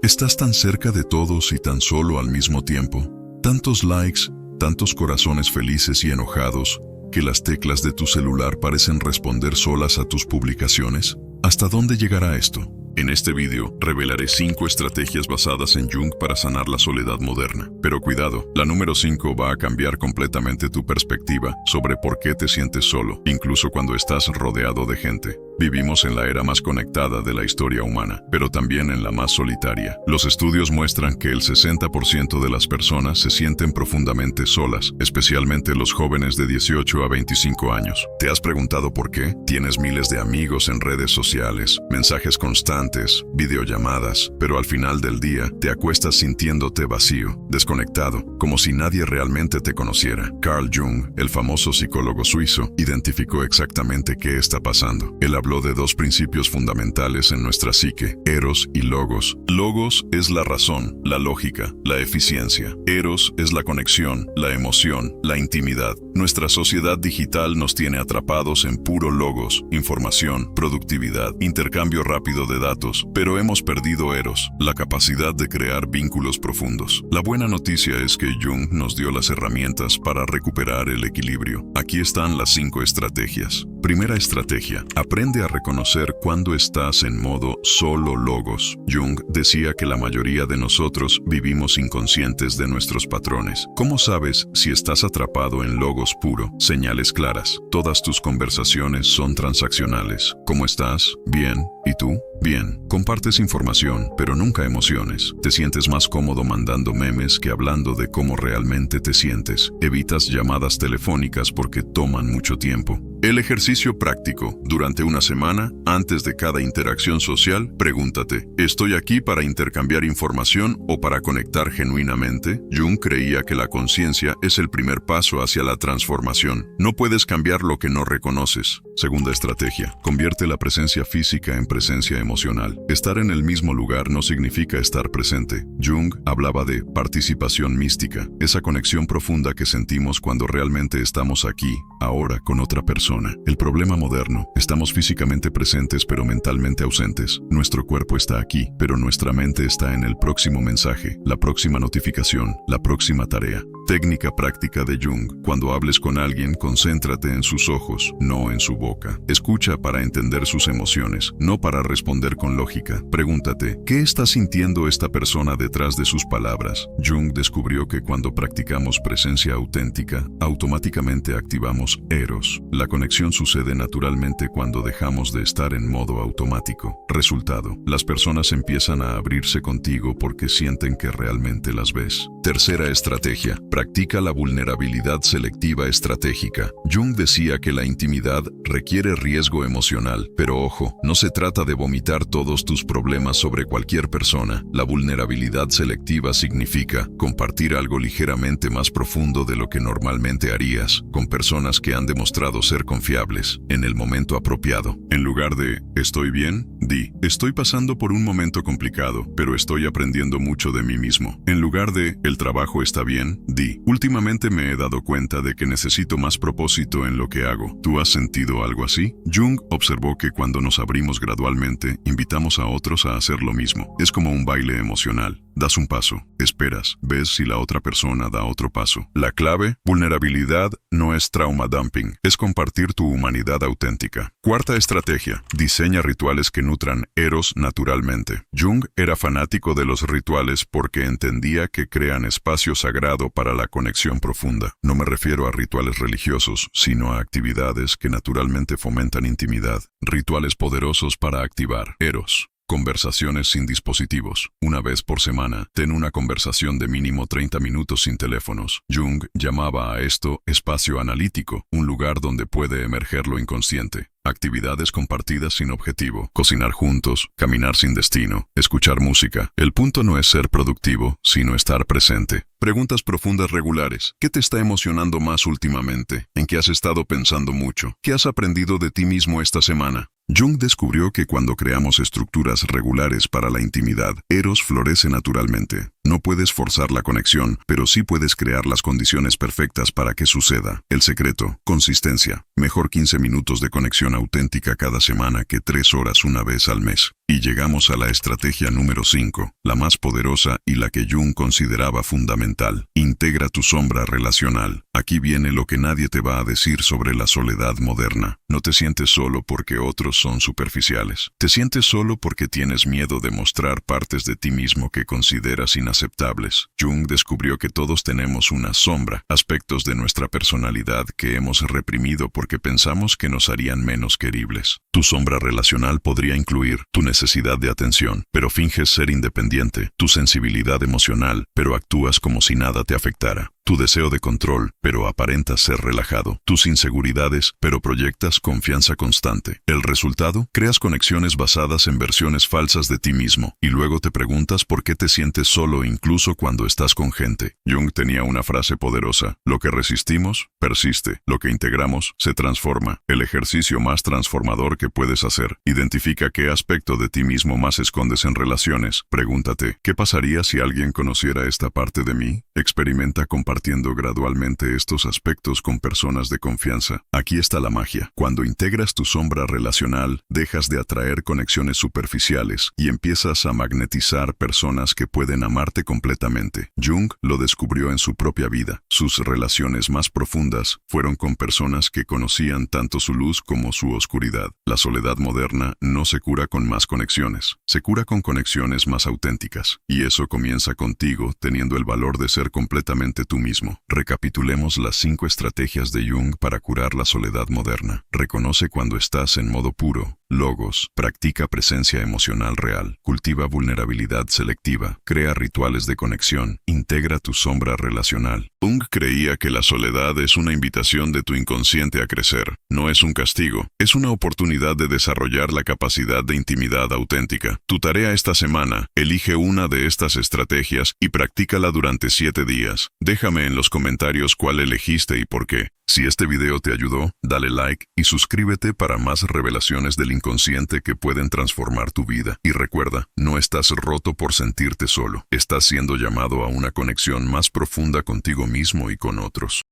Estás tan cerca de todos y tan solo al mismo tiempo. Tantos likes, tantos corazones felices y enojados, que las teclas de tu celular parecen responder solas a tus publicaciones. ¿Hasta dónde llegará esto? En este vídeo revelaré 5 estrategias basadas en Jung para sanar la soledad moderna. Pero cuidado, la número 5 va a cambiar completamente tu perspectiva sobre por qué te sientes solo, incluso cuando estás rodeado de gente. Vivimos en la era más conectada de la historia humana, pero también en la más solitaria. Los estudios muestran que el 60% de las personas se sienten profundamente solas, especialmente los jóvenes de 18 a 25 años. ¿Te has preguntado por qué? Tienes miles de amigos en redes sociales, mensajes constantes, videollamadas, pero al final del día te acuestas sintiéndote vacío, desconectado, como si nadie realmente te conociera. Carl Jung, el famoso psicólogo suizo, identificó exactamente qué está pasando. Él habló de 2 principios fundamentales en nuestra psique, eros y logos. Logos es la razón, la lógica, la eficiencia. Eros es la conexión, la emoción, la intimidad. Nuestra sociedad digital nos tiene atrapados en puro logos, información, productividad, intercambio rápido de datos, pero hemos perdido eros, la capacidad de crear vínculos profundos. La buena noticia es que Jung nos dio las herramientas para recuperar el equilibrio. Aquí están las 5 estrategias. Primera estrategia: aprende a reconocer cuando estás en modo solo logos. Jung decía que la mayoría de nosotros vivimos inconscientes de nuestros patrones. ¿Cómo sabes si estás atrapado en logos puro? Señales claras. Todas tus conversaciones son transaccionales. ¿Cómo estás? Bien. ¿Y tú? Bien. Compartes información, pero nunca emociones. Te sientes más cómodo mandando memes que hablando de cómo realmente te sientes. Evitas llamadas telefónicas porque toman mucho tiempo. El ejercicio práctico. Durante una semana, antes de cada interacción social, pregúntate: ¿estoy aquí para intercambiar información o para conectar genuinamente? Jung creía que la conciencia es el primer paso hacia la transformación. No puedes cambiar lo que no reconoces. Segunda estrategia: convierte la presencia física en presencia emocional. Estar en el mismo lugar no significa estar presente. Jung hablaba de participación mística, esa conexión profunda que sentimos cuando realmente estamos aquí, ahora, con otra persona. El problema moderno: estamos físicamente presentes pero mentalmente ausentes. Nuestro cuerpo está aquí, pero nuestra mente está en el próximo mensaje, la próxima notificación, la próxima tarea. Técnica práctica de Jung: cuando hables con alguien, concéntrate en sus ojos, no en su boca. Escucha para entender sus emociones, no para responder con lógica. Pregúntate: ¿qué está sintiendo esta persona detrás de sus palabras? Jung descubrió que cuando practicamos presencia auténtica, automáticamente activamos eros. La conexión sucede naturalmente cuando dejamos de estar en modo automático. Resultado: las personas empiezan a abrirse contigo porque sienten que realmente las ves. Tercera estrategia: practica la vulnerabilidad selectiva estratégica. Jung decía que la intimidad requiere riesgo emocional, pero ojo, no se trata de vomitar todos tus problemas sobre cualquier persona. La vulnerabilidad selectiva significa compartir algo ligeramente más profundo de lo que normalmente harías, con personas que han demostrado ser confiables, en el momento apropiado. En lugar de «¿estoy bien?», di «estoy pasando por un momento complicado, pero estoy aprendiendo mucho de mí mismo». En lugar de «el trabajo está bien», di «últimamente me he dado cuenta de que necesito más propósito en lo que hago». ¿Tú has sentido algo así? Jung observó que cuando nos abrimos gradualmente, invitamos a otros a hacer lo mismo. Es como un baile emocional. Das un paso, esperas, ves si la otra persona da otro paso. La clave: vulnerabilidad no es trauma dumping, es compartir tu humanidad auténtica. Cuarta estrategia: diseña rituales que nutran eros naturalmente. Jung era fanático de los rituales porque entendía que crean espacio sagrado para la conexión profunda. No me refiero a rituales religiosos, sino a actividades que naturalmente fomentan intimidad. Rituales poderosos para activar eros. Conversaciones sin dispositivos. Una vez por semana, ten una conversación de mínimo 30 minutos sin teléfonos. Jung llamaba a esto espacio analítico, un lugar donde puede emerger lo inconsciente. Actividades compartidas sin objetivo, cocinar juntos, caminar sin destino, escuchar música. El punto no es ser productivo, sino estar presente. Preguntas profundas regulares. ¿Qué te está emocionando más últimamente? ¿En qué has estado pensando mucho? ¿Qué has aprendido de ti mismo esta semana? Jung descubrió que cuando creamos estructuras regulares para la intimidad, eros florece naturalmente. No puedes forzar la conexión, pero sí puedes crear las condiciones perfectas para que suceda. El secreto: consistencia. Mejor 15 minutos de conexión auténtica cada semana que 3 horas una vez al mes. Y llegamos a la estrategia número 5, la más poderosa y la que Jung consideraba fundamental. Integra tu sombra relacional. Aquí viene lo que nadie te va a decir sobre la soledad moderna. No te sientes solo porque otros son superficiales. Te sientes solo porque tienes miedo de mostrar partes de ti mismo que consideras inaceptables. Jung descubrió que todos tenemos una sombra, aspectos de nuestra personalidad que hemos reprimido porque pensamos que nos harían menos queribles. Tu sombra relacional podría incluir tu necesidad de atención, pero finges ser independiente, tu sensibilidad emocional, pero actúas como si nada te afectara. Tu deseo de control, pero aparentas ser relajado. Tus inseguridades, pero proyectas confianza constante. El resultado, creas conexiones basadas en versiones falsas de ti mismo, y luego te preguntas por qué te sientes solo incluso cuando estás con gente. Jung tenía una frase poderosa: lo que resistimos, persiste. Lo que integramos, se transforma. El ejercicio más transformador que puedes hacer. Identifica qué aspecto de ti mismo más escondes en relaciones. Pregúntate, ¿qué pasaría si alguien conociera esta parte de mí? Experimenta compartiendo gradualmente estos aspectos con personas de confianza. Aquí está la magia. Cuando integras tu sombra relacional, dejas de atraer conexiones superficiales y empiezas a magnetizar personas que pueden amarte completamente. Jung lo descubrió en su propia vida. Sus relaciones más profundas fueron con personas que conocían tanto su luz como su oscuridad. La soledad moderna no se cura con más conexiones, se cura con conexiones más auténticas. Y eso comienza contigo teniendo el valor de ser completamente tú mismo. Recapitulemos las 5 estrategias de Jung para curar la soledad moderna. Reconoce cuando estás en modo puro. Logos. Practica presencia emocional real. Cultiva vulnerabilidad selectiva. Crea rituales de conexión. Integra tu sombra relacional. Jung creía que la soledad es una invitación de tu inconsciente a crecer. No es un castigo. Es una oportunidad de desarrollar la capacidad de intimidad auténtica. Tu tarea esta semana: elige una de estas estrategias y practícala durante 7 días. Déjame en los comentarios cuál elegiste y por qué. Si este video te ayudó, dale like y suscríbete para más revelaciones del inconsciente que pueden transformar tu vida. Y recuerda, no estás roto por sentirte solo. Estás siendo llamado a una conexión más profunda contigo mismo y con otros.